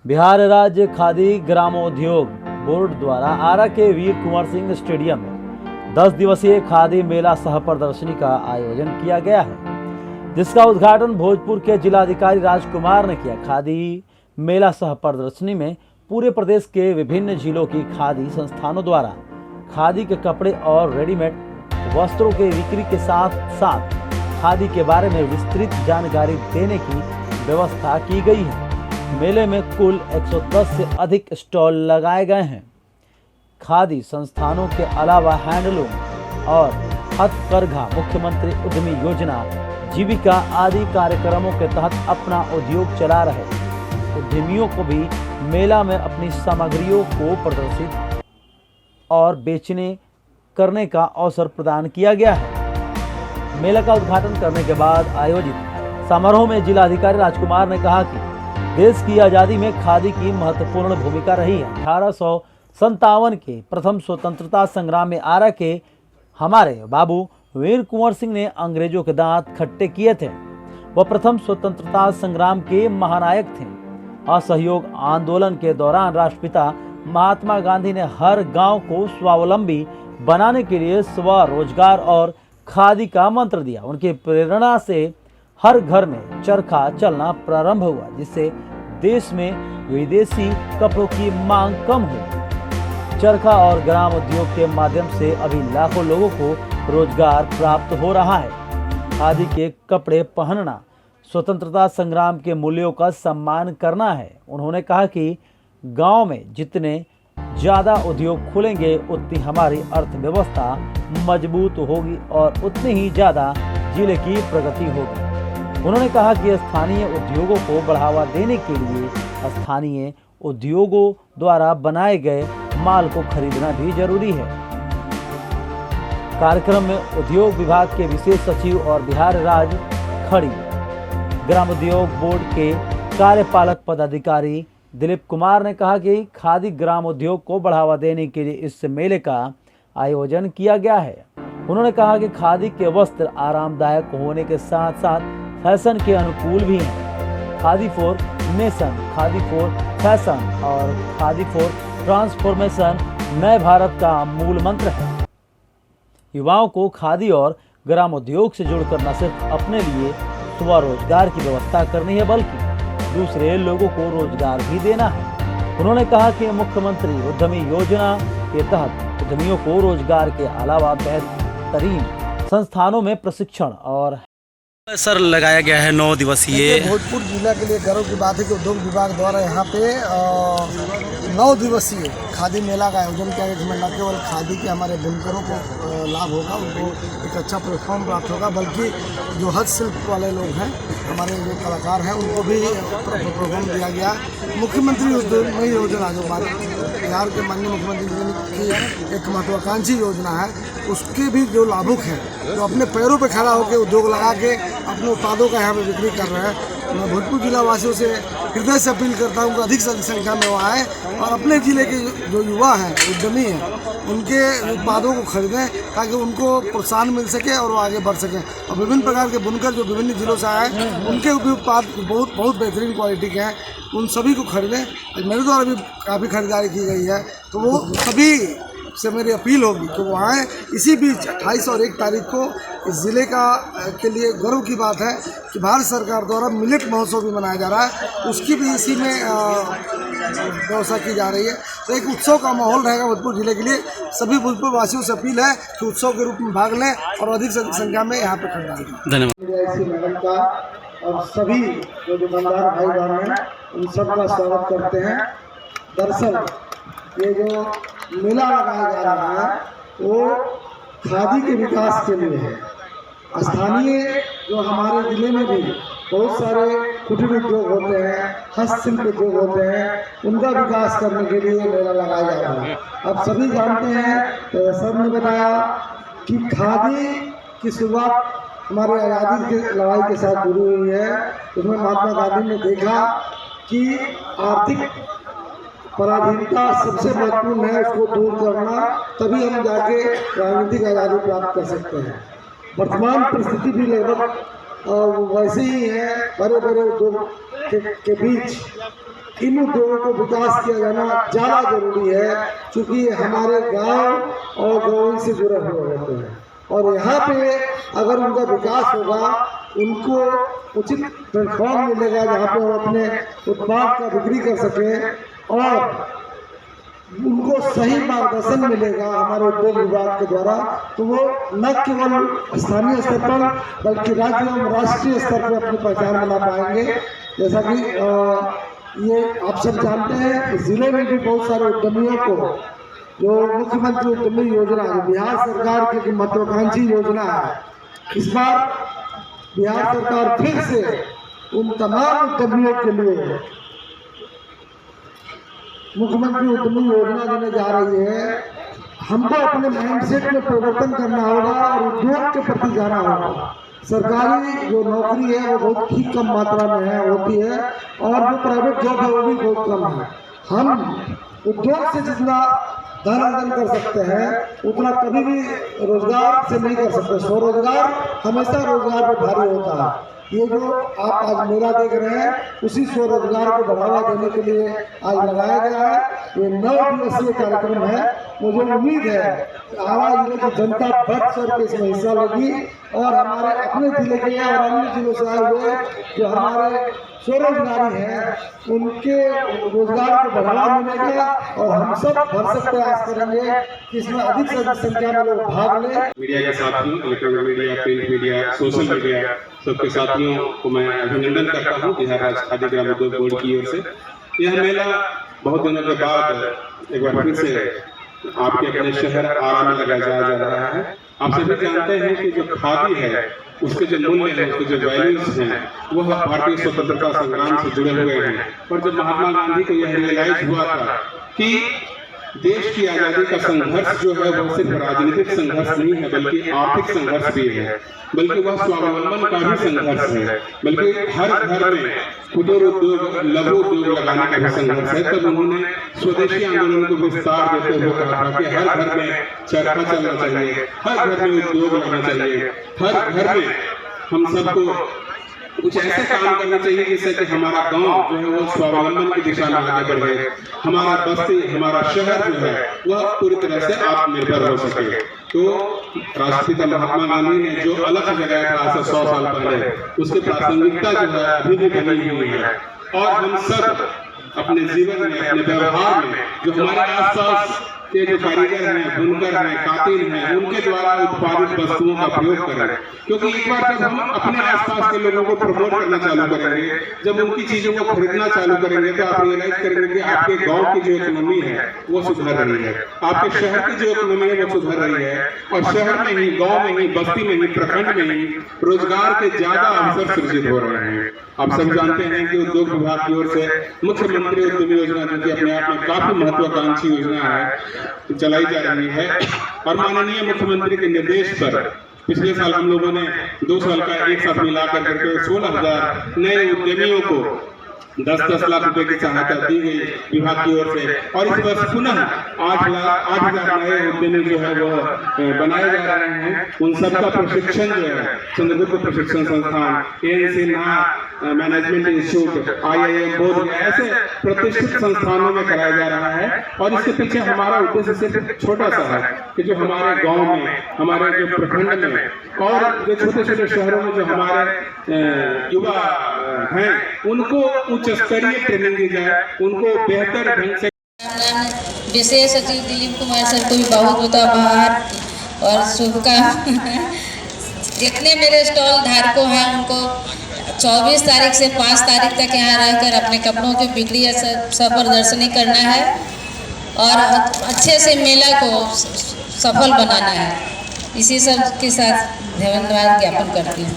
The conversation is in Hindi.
बिहार राज्य खादी ग्रामोद्योग बोर्ड द्वारा आरा के वीर कुंवर सिंह स्टेडियम में 10 दिवसीय खादी मेला सह प्रदर्शनी का आयोजन किया गया है, जिसका उद्घाटन भोजपुर के जिलाधिकारी राजकुमार ने किया। खादी मेला सह प्रदर्शनी में पूरे प्रदेश के विभिन्न जिलों की खादी संस्थानों द्वारा खादी के कपड़े और रेडीमेड वस्त्रों के बिक्री के साथ साथ खादी के बारे में विस्तृत जानकारी देने की व्यवस्था की गई है। मेले में कुल 110 से अधिक स्टॉल लगाए गए हैं। खादी संस्थानों के अलावा हैंडलूम और हथकरघा, मुख्यमंत्री उद्यमी योजना, जीविका आदि कार्यक्रमों के तहत अपना उद्योग चला रहे उद्यमियों को भी मेला में अपनी सामग्रियों को प्रदर्शित और बेचने करने का अवसर प्रदान किया गया है। मेला का उद्घाटन करने के बाद आयोजित समारोह में जिलाधिकारी राजकुमार ने कहा कि देश की आज़ादी में खादी की महत्वपूर्ण भूमिका रही है। 1857 के प्रथम स्वतंत्रता संग्राम में आरा के हमारे बाबू वीर कुंवर सिंह ने अंग्रेजों के दांत खट्टे किए थे। वह प्रथम स्वतंत्रता संग्राम के महानायक थे। असहयोग आंदोलन के दौरान राष्ट्रपिता महात्मा गांधी ने हर गांव को स्वावलंबी बनाने के लिए स्वरोजगार और खादी का मंत्र दिया। उनकी प्रेरणा से हर घर में चरखा चलना प्रारंभ हुआ, जिससे देश में विदेशी कपड़ों की मांग कम हुई। चरखा और ग्राम उद्योग के माध्यम से अभी लाखों लोगों को रोजगार प्राप्त हो रहा है। खादी के कपड़े पहनना स्वतंत्रता संग्राम के मूल्यों का सम्मान करना है। उन्होंने कहा कि गांव में जितने ज़्यादा उद्योग खुलेंगे उतनी हमारी अर्थव्यवस्था मजबूत होगी और उतनी ही ज़्यादा जिले की प्रगति होगी। उन्होंने कहा कि स्थानीय उद्योगों को बढ़ावा देने के लिए स्थानीय उद्योगों द्वारा बनाए गए माल को खरीदना भी जरूरी है। कार्यक्रम में उद्योग विभाग के विशेष सचिव और बिहार राज्य खड़ी ग्रामोद्योग बोर्ड के कार्यपालक पदाधिकारी दिलीप कुमार ने कहा कि खादी ग्राम उद्योग को बढ़ावा देने के लिए इस मेले का आयोजन किया गया है। उन्होंने कहा कि खादी के वस्त्र आरामदायक होने के साथ साथ फैशन के अनुकूल भी हैं। Khadi for nation, khadi for fashion और खादी फॉर ट्रांसफॉर्मेशन नए भारत का मूल मंत्र है। युवाओं को खादी और ग्रामोद्योग से जुड़कर न सिर्फ अपने लिए स्वरोजगार की व्यवस्था करनी है, बल्कि दूसरे लोगों को रोजगार भी देना है। उन्होंने कहा कि मुख्यमंत्री उद्यमी योजना के तहत उद्यमियों को रोजगार के अलावा बेहतरीन संस्थानों में प्रशिक्षण और सर लगाया गया है 9 दिवसीय। भोजपुर जिला के लिए गर्व की बात है कि उद्योग विभाग द्वारा यहाँ पे 9 दिवसीय खादी मेला का आयोजन किया गया, जिसमें न केवल खादी के हमारे बुनकरों को लाभ होगा, उनको एक अच्छा प्लेटफॉर्म प्राप्त होगा, बल्कि जो हस्तशिल्प वाले लोग हैं, हमारे जो कलाकार हैं, उनको भी प्रोग्राम दिया गया। मुख्यमंत्री उद्यमी योजना जो हमारे बिहार के माननीय मुख्यमंत्री की एक महत्वाकांक्षी योजना है, उसके भी जो लाभुक हैं, जो अपने पैरों पर खड़ा होकर उद्योग लगा के अपने उत्पादों का यहाँ पे बिक्री कर रहे हैं, मैं भोजपुर जिला वासियों से हृदय से अपील करता हूँ कि अधिक से अधिक संख्या में वो आए और अपने जिले के जो युवा हैं, उद्यमी हैं, उनके उत्पादों को खरीदें ताकि उनको प्रोत्साहन मिल सके और वो आगे बढ़ सकें। और विभिन्न प्रकार के बुनकर जो विभिन्न जिलों से आए, उनके भी उत्पाद बहुत बेहतरीन क्वालिटी के हैं, उन सभी को खरीदें। मेरे द्वारा भी काफ़ी खरीदारी की गई है, तो वो सभी से मेरी अपील होगी कि वो आएँ। इसी बीच 28 और 1 तारीख को इस ज़िले के लिए गर्व की बात है कि भारत सरकार द्वारा मिलेट महोत्सव भी मनाया जा रहा है, उसकी भी इसी में व्यवस्था की जा रही है। तो एक उत्सव का माहौल रहेगा भोजपुर जिले के लिए। सभी भोजपुर वासियों से अपील है कि उत्सव के रूप में भाग लें और अधिक से अधिक संख्या में यहाँ पर खरीदारी करें। धन्यवाद। और सभी जो दुकानदार भाई बहन हैं, उन सबका स्वागत करते हैं। दरअसल ये जो मेला लगाया जा रहा है वो खादी के विकास के लिए है। स्थानीय जो हमारे जिले में भी बहुत सारे कुटीर उद्योग होते हैं, हस्तशिल्प उद्योग होते हैं, उनका विकास करने के लिए मेला लगाया जा रहा है। अब सभी जानते हैं, तो सर ने बताया कि खादी की शुरुआत हमारे आज़ादी की लड़ाई के साथ जुड़ी हुई है। उसमें महात्मा गांधी ने देखा कि आर्थिक पराधीनता सबसे महत्वपूर्ण है, उसको दूर करना, तभी हम जाके राजनीतिक आज़ादी प्राप्त कर सकते हैं। वर्तमान परिस्थिति भी लगभग वैसे ही है। बड़े बड़े उद्योग के बीच इन उद्योगों को विकास किया जाना ज़्यादा जरूरी है, क्योंकि ये हमारे गांव और गाँव से जुड़े हुए होते हैं। और यहाँ पे अगर उनका विकास होगा, उनको उचित प्लेटफॉर्म मिलेगा जहाँ पे वो अपने उत्पाद का बिक्री कर सकें और उनको सही मार्गदर्शन मिलेगा हमारे उद्योग विभाग के द्वारा, तो वो न केवल स्थानीय स्तर पर बल्कि राज्य एवं राष्ट्रीय स्तर पर अपनी पहचान बना पाएंगे। जैसा कि ये आप सब जानते हैं कि जिले में भी बहुत सारे उद्यमियों को जो मुख्यमंत्री उद्यमी योजना जो बिहार सरकार की महत्वाकांक्षी योजना है, इस बार बिहार सरकार फिर से उन तमाम उद्यमियों के लिए मुख्यमंत्री उद्यमी योजना देने जा रही है। हमको अपने माइंडसेट में परिवर्तन करना होगा और उद्योग के प्रति जाना होगा। सरकारी जो नौकरी है वो बहुत ही कम मात्रा में होती है और जो प्राइवेट जॉब है वो भी बहुत कम है। हम उद्योग से जितना धन अर्जन कर सकते हैं उतना कभी भी रोजगार से नहीं कर सकते। स्वरोजगार हमेशा रोजगार पर भारी होता है। ये जो आप आज मेला देख रहे हैं उसी स्वरोजगार को बढ़ावा देने के लिए आज लगाया गया है। ये 9 दिवसीय कार्यक्रम है। मुझे उम्मीद है कि आवाज जिले की जनता बढ़ चढ़ के इसमें हिस्सा लेगी और हमारे अपने जिले के और अन्य जिलों से आए हुए जो हमारे स्वरोजगारी हैं उनके रोजगार को बढ़ावा मिलेगा और हम सब भरसक प्रयास करेंगे कि इसमें अधिक से अधिक संख्या में लोग भाग लें। मीडिया के साथियों, electronic media, print media, social media, सबके साथियों को मैं अभिनंदन करता हूं बिहार राज्य खादी ग्राम उद्योग बोर्ड की ओर से। यह मेला बहुत दिनों के बाद एक बार फिर से आपके अपने शहर आरा में लगाया जा रहा है। आप सभी जानते हैं कि जो खादी है उसके जो मूल्य है, उसके जो वैल्यूज हैं वह भारतीय स्वतंत्रता संग्राम से जुड़े हुए हैं। और जब महात्मा गांधी को यह रियलाइज हुआ था कि देश की आज़ादी का संघर्ष जो है वह सिर्फ राजनीतिक संघर्ष नहीं है बल्कि आर्थिक संघर्ष भी है, बल्कि वह स्वावलंबन का भी संघर्ष है, बल्कि हर घर में कुटीर उद्योग, लघु उद्योग लगाने का भी संघर्ष है। तब उन्होंने स्वदेशी आंदोलन को विस्तार देते हुए कहा था कि हर घर में चरखा चलना चाहिए, हर घर में उद्योग लगना चाहिए, हर घर में हम सबको कुछ ऐसे काम करना चाहिए जिससे कि हमारा गांव जो है वो स्वावलंबन की दिशा में आगे बढ़े, हमारा बस्ती, हमारा शहर जो है वह पूरी तरह से आत्मनिर्भर हो सके। तो राष्ट्रपिता महात्मा गांधी ने जो अलग जगाया था आज से 100 साल पहले, उसकी प्रासंगिकता जो है अभी भी बनी हुई है। और हम सब अपने जीवन में, अपने व्यवहार में जो हमारे आसपास के जो कारीगर हैं, बुनकर हैं, कातिल हैं, उनके द्वारा उत्पादित वस्तुओं का प्रयोग करें। क्योंकि एक बार जब हम अपने आसपास के लोगों को प्रमोट करना चालू करेंगे, जब उनकी चीजों को खरीदना चालू करेंगे, तो आप रियलाइज करेंगे कि आपके गांव की जो इकोनॉमी है वो सुधर रही है, आपके शहर की जो इकोनॉमी है वो सुधर रही है। और शहर में ही, गाँव में ही, बस्ती में ही, प्रखंड में ही रोजगार के ज्यादा अवसर सृजित हो रहे हैं। आप सब जानते हैं कि उद्योग विभाग की ओर से मुख्यमंत्री उद्यमी योजना जो कि अपने आप में काफी महत्वाकांक्षी योजना है चलाई जा रही है। और माननीय मुख्यमंत्री के निर्देश पर पिछले साल हम लोगों ने 2 साल का एक साथ मिलाकर करके 16,000 नए उद्यमियों को 10-10 लाख रुपए की सहायता दी गई विभाग की ओर से। और इस वर्ष पुनः 8,000 नए उद्यमी जो है वो बनाए जा रहे हैं। उन सबका प्रशिक्षण जो है चंद्रगुप्त प्रशिक्षण संस्थान, ANC management institute, IIM board ऐसे प्रतिष्ठित संस्थानों में कराया जा रहा है। और इसके पीछे हमारा उद्देश्य सिर्फ छोटा सा है कि जो हमारे गाँव में, हमारे जो प्रखंड में और जो छोटे छोटे शहरों में जो हमारे युवा हैं उनको उच्च स्तरीय ट्रेनिंग दी जाए, उनको बेहतर ढंग से। विशेष सचिव दिलीप कुमार सर को भी बहुत बहुत आभार और शुभकामनाएं। जितने मेरे स्टॉल धारकों हैं उनको 24 तारीख से 5 तारीख तक यहाँ रहकर अपने कपड़ों की बिक्री या प्रदर्शनी करना है और अच्छे से मेला को सफल बनाना है। इसी सब के साथ धन्यवाद ज्ञापन करती हूँ।